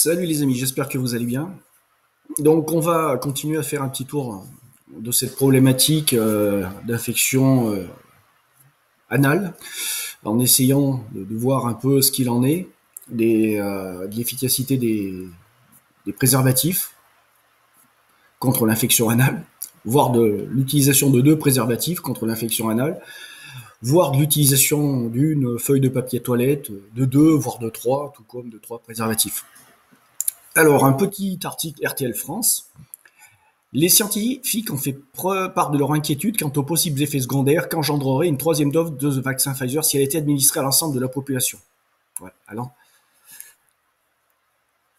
Salut les amis, j'espère que vous allez bien. Donc on va continuer à faire un petit tour de cette problématique d'infection anale, en essayant de voir un peu ce qu'il en est, de l'efficacité des préservatifs contre l'infection anale, voire de l'utilisation de 2 préservatifs contre l'infection anale, voire de l'utilisation d'une feuille de papier toilette, de 2, voire de 3, tout comme de 3 préservatifs. Alors, un petit article RTL France. Les scientifiques ont fait part de leur inquiétude quant aux possibles effets secondaires qu'engendrerait une 3e dose de vaccin Pfizer si elle était administrée à l'ensemble de la population.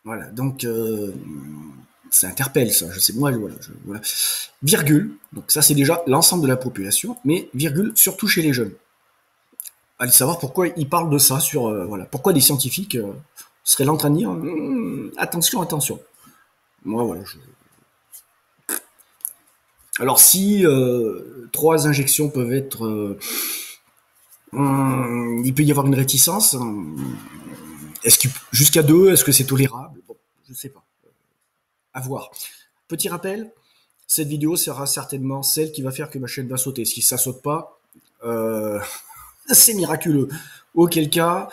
Voilà, donc ça interpelle ça, je sais, moi, voilà. Virgule, donc ça c'est déjà l'ensemble de la population, mais virgule, surtout chez les jeunes. Allez savoir pourquoi ils parlent de ça pourquoi des scientifiques seraient là en train de dire attention, attention. Moi, voilà, Alors si 3 injections peuvent être... il peut y avoir une réticence. Jusqu'à 2, est-ce que c'est tolérable? Bon, je ne sais pas. À voir. Petit rappel, cette vidéo sera certainement celle qui va faire que ma chaîne va sauter. Si ça saute pas, c'est miraculeux. Auquel cas,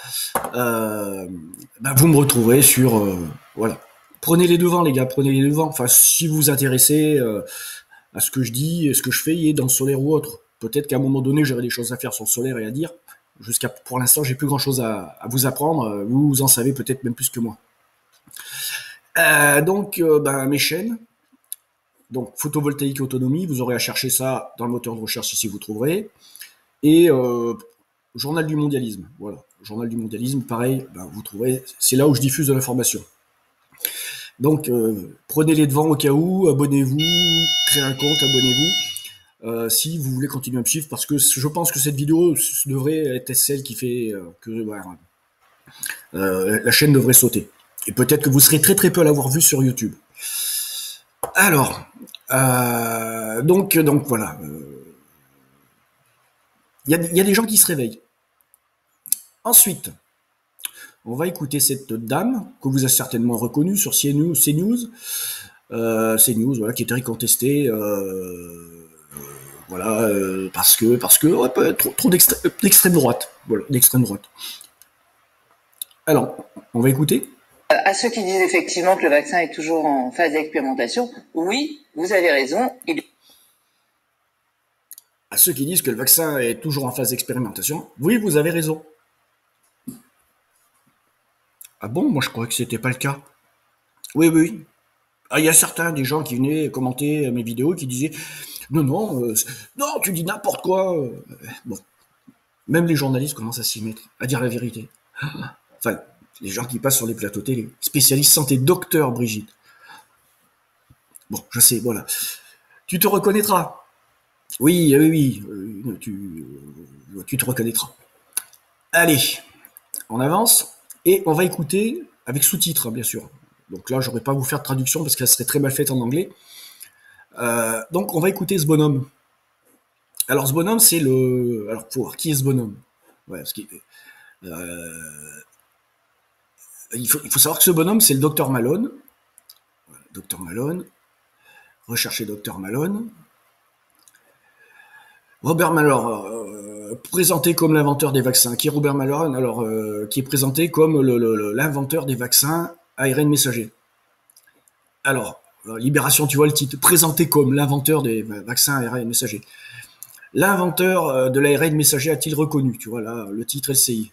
vous me retrouverez sur... voilà. Prenez les devants, les gars, prenez les devants. Enfin, si vous vous intéressez à ce que je dis, ce que je fais, dans le solaire ou autre. Peut-être qu'à un moment donné, j'aurai des choses à faire sur le solaire et à dire. Pour l'instant, j'ai plus grand-chose à vous apprendre. Vous en savez peut-être même plus que moi. Mes chaînes. Donc, photovoltaïque autonomie, vous aurez à chercher ça dans le moteur de recherche ici, vous trouverez. Et Journal du mondialisme. Voilà. Journal du mondialisme, pareil, vous trouverez. C'est là où je diffuse de l'information. Donc, prenez les devants au cas où, abonnez-vous, créez un compte, abonnez-vous. Si vous voulez continuer à me suivre, parce que je pense que cette vidéo devrait être celle qui fait que la chaîne devrait sauter. Et peut-être que vous serez très très peu à l'avoir vue sur YouTube. Alors, donc voilà. Il y a des gens qui se réveillent. Ensuite, on va écouter cette dame que vous avez certainement reconnue sur CNews, voilà, qui est très contestée. Parce que trop d'extrême droite. Voilà, d'extrême droite. Alors, on va écouter. À ceux qui disent effectivement que le vaccin est toujours en phase d'expérimentation, oui, vous avez raison. À ceux qui disent que le vaccin est toujours en phase d'expérimentation, oui, vous avez raison. Ah bon, moi je croyais que c'était pas le cas. Oui. Ah, il y a certains des gens qui venaient commenter mes vidéos qui disaient non, tu dis n'importe quoi. Bon, même les journalistes commencent à s'y mettre, à dire la vérité. Enfin, les gens qui passent sur les plateaux télé, spécialistes santé, docteur Brigitte. Bon, je sais, voilà. Tu te reconnaîtras. Oui, tu te reconnaîtras. Allez, on avance et on va écouter avec sous-titres, bien sûr. Donc là, je n'aurais pas à vous faire de traduction parce qu'elle serait très mal faite en anglais. Donc on va écouter ce bonhomme. Alors ce bonhomme, c'est le... Alors pour voir qui est ce bonhomme. Ouais, il faut savoir que ce bonhomme, c'est le docteur Malone. Docteur Malone. Recherchez docteur Malone. Robert Malone, présenté comme l'inventeur des vaccins. Qui est Robert Malone? Alors, qui est présenté comme l'inventeur des vaccins ARN messager. Alors, Libération, tu vois le titre. Présenté comme l'inventeur des vaccins ARN messager. L'inventeur de l'ARN messager a-t-il reconnu? Tu vois là, le titre LCI.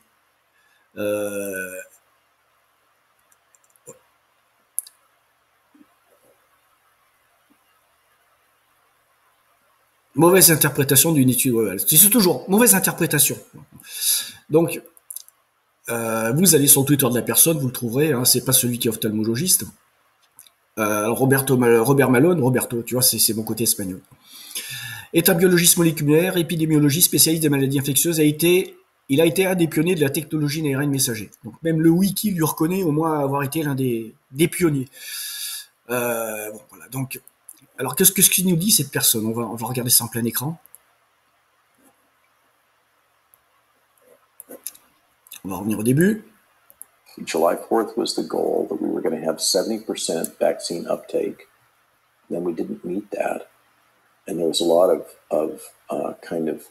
Mauvaise interprétation d'une étude. C'est toujours mauvaise interprétation. Donc, vous allez sur le Twitter de la personne, vous le trouverez. Hein, c'est pas celui qui est ophtalmologiste. Robert Malone, Roberto, tu vois, c'est mon côté espagnol. Est un biologiste moléculaire, épidémiologiste, spécialiste des maladies infectieuses. Il a été un des pionniers de la technologie d'ARN messager. Donc même le wiki lui reconnaît au moins avoir été l'un des pionniers. Voilà. Donc, alors qu'est-ce qu'il nous dit cette personne? On va regarder ça en plein écran. On va revenir au début. July 4th was the goal, that we were going to have 70% vaccine uptake. Then we didn't meet that. And there was a lot of kind of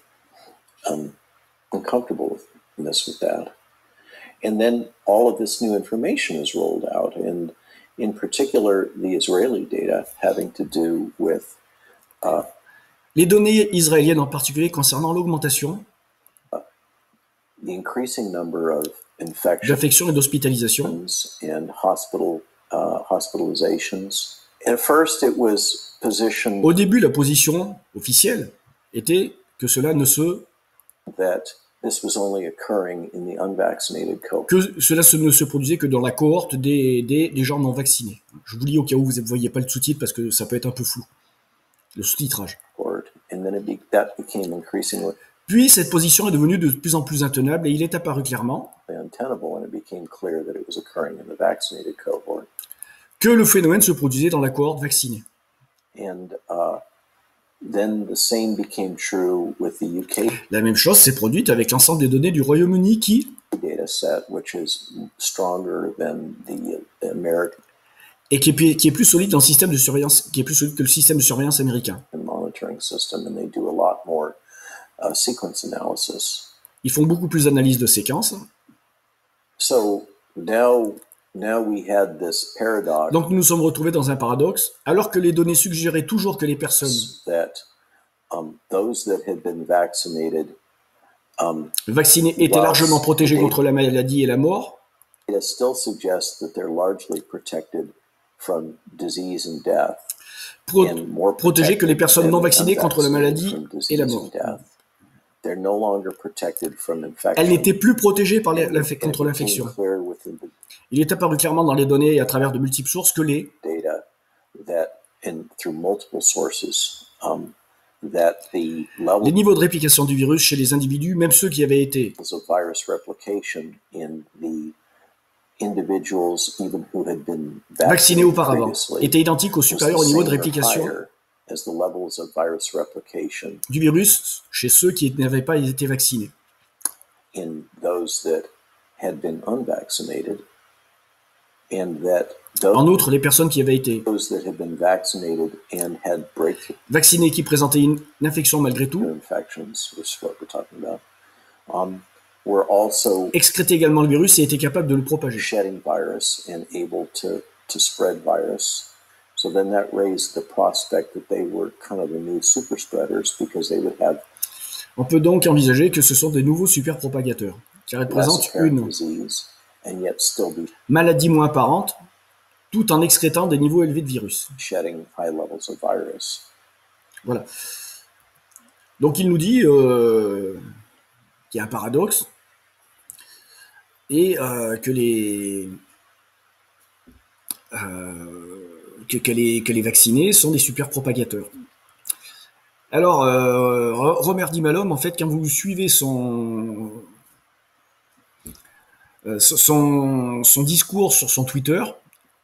uncomfortableness with that. And then all of this new information is rolled out, and in particular, the Israeli data having to do with les données israéliennes en particulier concernant l'augmentation the increasing number of infections d'infections et d'hospitalisations and hospitalizations. At first, it was positioned Au début, la position officielle était que cela ne se that this was only occurring in the unvaccinated cohort. que cela ne se produisait que dans la cohorte des gens non vaccinés. Je vous lis au cas où vous ne voyez pas le sous-titre parce que ça peut être un peu flou. Le sous-titrage. And then that became increasingly Puis cette position est devenue de plus en plus intenable et il est apparu clairement untenable when it became clear that it was occurring in the vaccinated cohort. Que le phénomène se produisait dans la cohorte vaccinée. And then the same became true with the UK La même chose s'est produite avec l'ensemble des données du Royaume-Uni qui data set, which is stronger than the American et qui est plus solide dans le système de surveillance, qui est plus solide que le système de surveillance américain. monitoring system, and they do a lot more sequence analysis. Ils font beaucoup plus d'analyses de séquences. So now we had this paradox Donc nous nous sommes retrouvés dans un paradoxe, alors que les données suggéraient toujours que les personnes that those that had been vaccinated vaccinées étaient largement protégées contre la maladie et la mort. it still suggests that they're largely protected from disease and death. Protégées que les personnes non vaccinées contre la maladie et la mort. They're no longer protected from infection. Elles n'étaient plus protégées contre l'infection. Il est apparu clairement dans les données et à travers de multiples sources que les data that, and through multiple sources, that the level les niveaux de réplication du virus chez les individus, même ceux qui avaient été of virus replication in the individuals even who had been vaccinés auparavant, previously étaient identiques au supérieur au niveau de réplication as the levels of virus replication du virus chez ceux qui n'avaient pas été vaccinés. in those that had been unvaccinated, and that En outre, les personnes qui avaient été those that had been vaccinated and had breakthrough vaccinées qui présentaient une infection malgré tout infections, which is what we're talking about, were also excrétaient également le virus et étaient capables de le propager. shedding virus and able to spread virus. So then that raised the prospect that they were kind of the new super spreaders, because they would have On peut donc envisager que ce sont des nouveaux super propagateurs, car ils less présentent apparent une disease and yet still be maladie moins apparente, tout en excrétant des niveaux élevés de virus. shedding high levels of virus. Voilà. Donc il nous dit qu'il y a un paradoxe et que les vaccinés sont des super propagateurs. Alors, Romer Dimalom, en fait, quand vous suivez son discours sur son Twitter,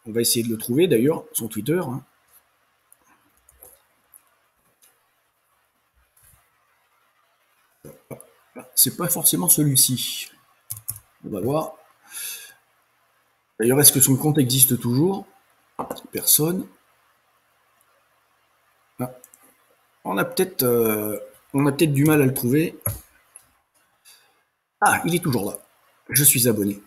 on va essayer de le trouver d'ailleurs, son Twitter. Hein. C'est pas forcément celui-ci. On va voir. D'ailleurs, est-ce que son compte existe toujours? Personne. Ah. On a peut-être du mal à le trouver. Ah, il est toujours là. Je suis abonné.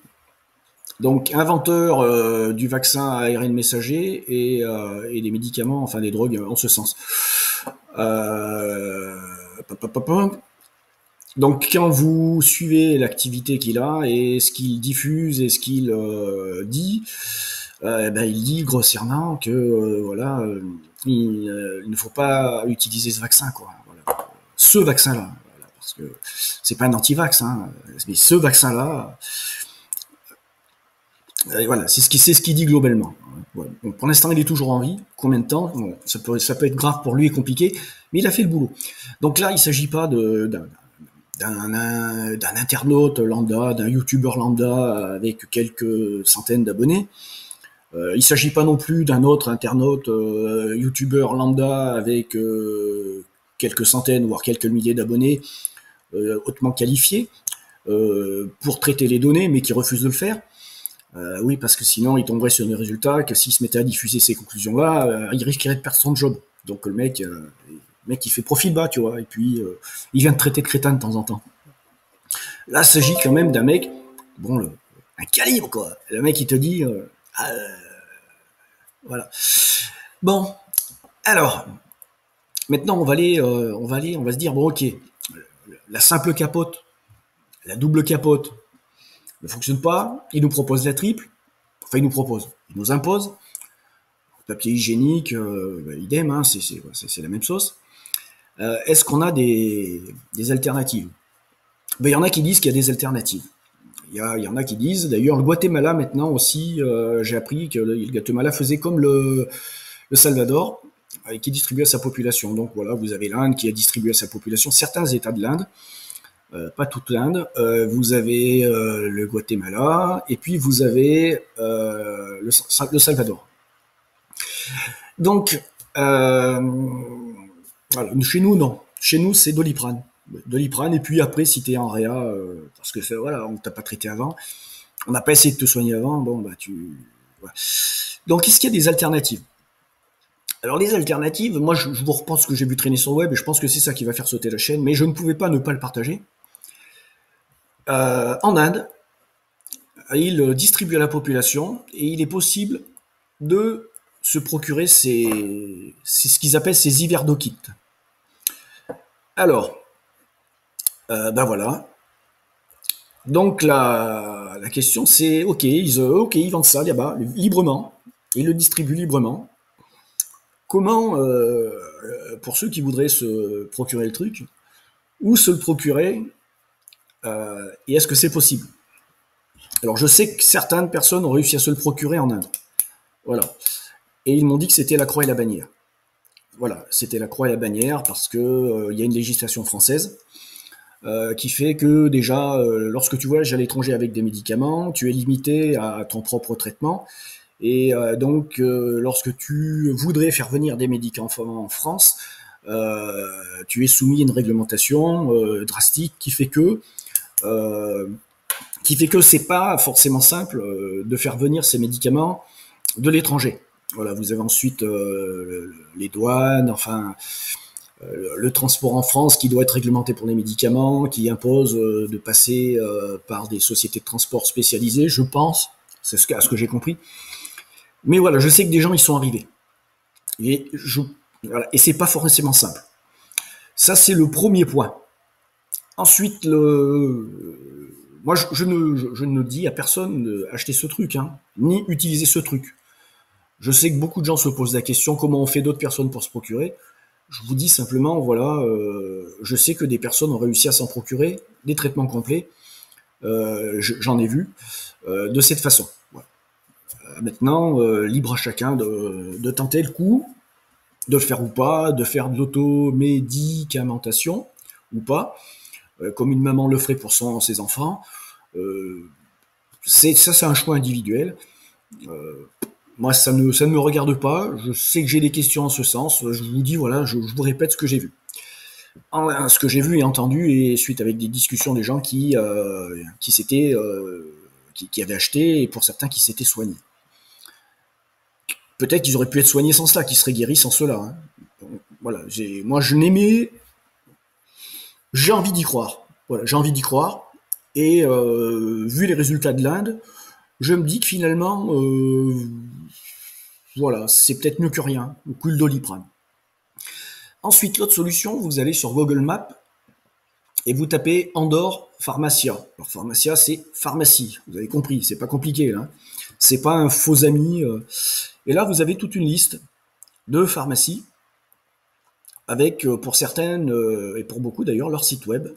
Donc, inventeur du vaccin à ARN messager et des médicaments, enfin des drogues en ce sens. Donc, quand vous suivez l'activité qu'il a et ce qu'il diffuse et ce qu'il dit, il dit grossièrement que voilà, il ne faut pas utiliser ce vaccin, quoi. Voilà. Ce vaccin-là, voilà, parce que c'est pas un anti-vax, hein, mais ce vaccin-là, voilà, c'est ce qu'il dit globalement. Voilà. Bon, pour l'instant, il est toujours en vie. Combien de temps? Bon, ça peut être grave pour lui et compliqué, mais il a fait le boulot. Donc là, il s'agit pas d'un internaute lambda, d'un youtubeur lambda avec quelques centaines d'abonnés. Il ne s'agit pas non plus d'un autre internaute youtubeur lambda avec quelques centaines, voire quelques milliers d'abonnés hautement qualifiés pour traiter les données, mais qui refuse de le faire. Oui, parce que sinon, il tomberait sur des résultats que s'il se mettait à diffuser ces conclusions-là, il risquerait de perdre son job. Donc le mec, il fait profil bas, tu vois, et puis il vient de traiter de crétin de temps en temps. Là, il s'agit quand même d'un mec, bon, un calibre, quoi. Le mec, il te dit, voilà. Bon, alors, maintenant, on va se dire, bon, ok, la simple capote, la double capote ne fonctionne pas, il nous propose la triple, enfin, il nous impose, papier hygiénique, idem, hein, c'est la même sauce. Est-ce qu'on a des alternatives? Ben, il y en a qui disent qu'il y a des alternatives. Il y en a qui disent, d'ailleurs, le Guatemala maintenant aussi, j'ai appris que le Guatemala faisait comme le Salvador, qui distribuait à sa population. Donc voilà, vous avez l'Inde qui a distribué à sa population, certains États de l'Inde, pas toute l'Inde. Vous avez le Guatemala, et puis vous avez le Salvador. Donc, voilà, chez nous, non. Chez nous, c'est Doliprane. Doliprane, et puis après, si t'es en réa, parce que voilà, on t'a pas traité avant, on n'a pas essayé de te soigner avant, bon, bah voilà. Donc, est-ce qu'il y a des alternatives? Alors, les alternatives, moi, je vous reprends ce que j'ai vu traîner sur le web, et je pense que c'est ça qui va faire sauter la chaîne, mais je ne pouvais pas ne pas le partager. En Inde, il distribue à la population, et il est possible de se procurer c'est ce qu'ils appellent ces Iverdo-kits. Alors, ben voilà. Donc la question c'est, ok, ils vendent ça là-bas librement, ils le distribuent librement. Comment, pour ceux qui voudraient se procurer le truc, où se le procurer, et est-ce que c'est possible? Alors je sais que certaines personnes ont réussi à se le procurer en Inde. Voilà. Et ils m'ont dit que c'était la croix et la bannière. Voilà, c'était la croix et la bannière parce que y a une législation française qui fait que déjà, lorsque tu voyages à l'étranger avec des médicaments, tu es limité à ton propre traitement. Et donc, lorsque tu voudrais faire venir des médicaments en France, tu es soumis à une réglementation drastique qui fait que c'est pas forcément simple de faire venir ces médicaments de l'étranger. Voilà, vous avez ensuite les douanes, enfin le transport en France qui doit être réglementé pour les médicaments, qui impose de passer par des sociétés de transport spécialisées, je pense, c'est à ce que j'ai compris. Mais voilà, je sais que des gens y sont arrivés. Et voilà, et c'est pas forcément simple. Ça, c'est le premier point. Ensuite, moi, je ne dis à personne d'acheter ce truc, hein, ni utiliser ce truc. Je sais que beaucoup de gens se posent la question comment on fait d'autres personnes pour se procurer. Je vous dis simplement, voilà, je sais que des personnes ont réussi à s'en procurer des traitements complets. J'en ai vu de cette façon. Voilà. Maintenant, libre à chacun de tenter le coup, de le faire ou pas, de faire de l'automédicamentation ou pas, comme une maman le ferait pour ses enfants. C'est un choix individuel. Moi, ça ne me regarde pas. Je sais que j'ai des questions en ce sens. Je vous dis, voilà, je vous répète ce que j'ai vu. Ce que j'ai vu et entendu, et suite avec des discussions des gens qui avaient acheté, et pour certains qui s'étaient soignés. Peut-être qu'ils auraient pu être soignés sans cela, qu'ils seraient guéris sans cela. Hein. Voilà, moi, j'ai envie d'y croire. Voilà, j'ai envie d'y croire. Et vu les résultats de l'Inde, je me dis que finalement, voilà, c'est peut-être mieux que rien, ou que le Doliprane. Ensuite, l'autre solution, vous allez sur Google Maps et vous tapez Andorre Pharmacia. Alors Pharmacia, c'est pharmacie, vous avez compris, c'est pas compliqué là. C'est pas un faux ami. Et là, vous avez toute une liste de pharmacies avec, pour certaines et pour beaucoup d'ailleurs, leur site web.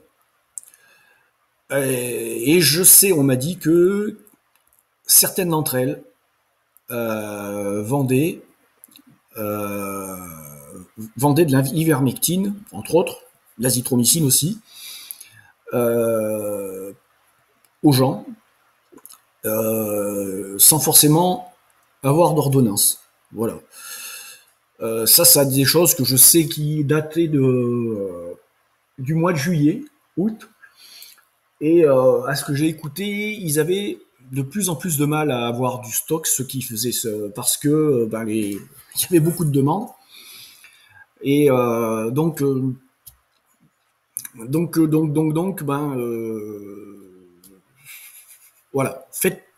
Et je sais, on m'a dit que certaines d'entre elles vendaient de l'ivermectine, entre autres, l'azithromycine aussi, aux gens, sans forcément avoir d'ordonnance. Voilà. Ça a des choses que je sais qui dataient du mois de juillet, août, et à ce que j'ai écouté, ils avaient de plus en plus de mal à avoir du stock, ce qui faisait parce que il y avait beaucoup de demandes. Et voilà,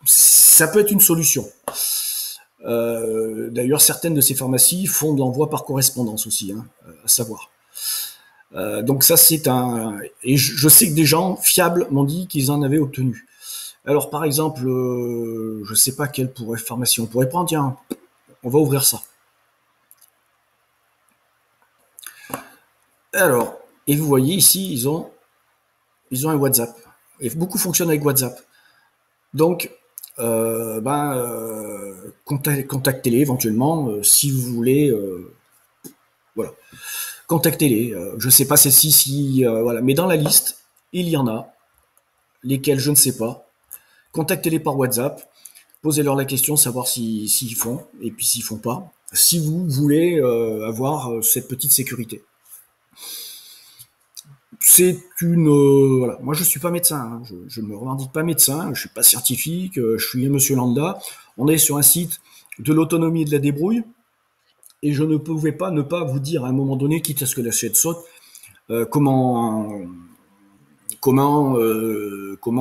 ça peut être une solution. D'ailleurs, certaines de ces pharmacies font de l'envoi par correspondance aussi, hein, à savoir. Donc ça, c'est un... Et je sais que des gens fiables m'ont dit qu'ils en avaient obtenu. Alors, par exemple, je ne sais pas quelle pharmacie on pourrait prendre. Tiens, on va ouvrir ça. Alors, et vous voyez ici, ils ont un WhatsApp. Et beaucoup fonctionnent avec WhatsApp. Donc, contactez-les éventuellement si vous voulez. Voilà, contactez-les. Je ne sais pas celle-ci, voilà, mais dans la liste, il y en a, lesquels je ne sais pas. Contactez-les par WhatsApp. Posez-leur la question, savoir s'ils font, et puis s'ils font pas. Si vous voulez avoir cette petite sécurité. C'est une... voilà. Moi, je suis pas médecin. Hein. Je ne me revendique pas médecin. Je suis pas scientifique. Je suis un monsieur lambda. On est sur un site de l'autonomie et de la débrouille. Et je ne pouvais pas ne pas vous dire à un moment donné, quitte à ce que la chaîne saute, comment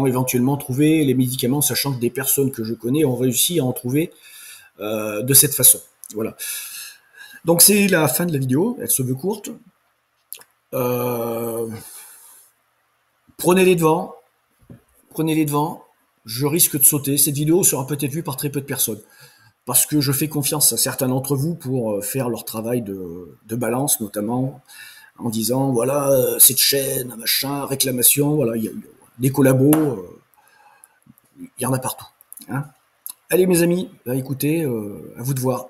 éventuellement trouver les médicaments, sachant que des personnes que je connais ont réussi à en trouver de cette façon. Voilà. Donc c'est la fin de la vidéo. Elle se veut courte. Prenez les devants. Je risque de sauter. Cette vidéo sera peut-être vue par très peu de personnes. Parce que je fais confiance à certains d'entre vous pour faire leur travail de balance, notamment en disant, voilà, cette chaîne, machin, réclamation, voilà, il y a des collabos, il y en a partout. Hein. Allez mes amis, écoutez, à vous de voir.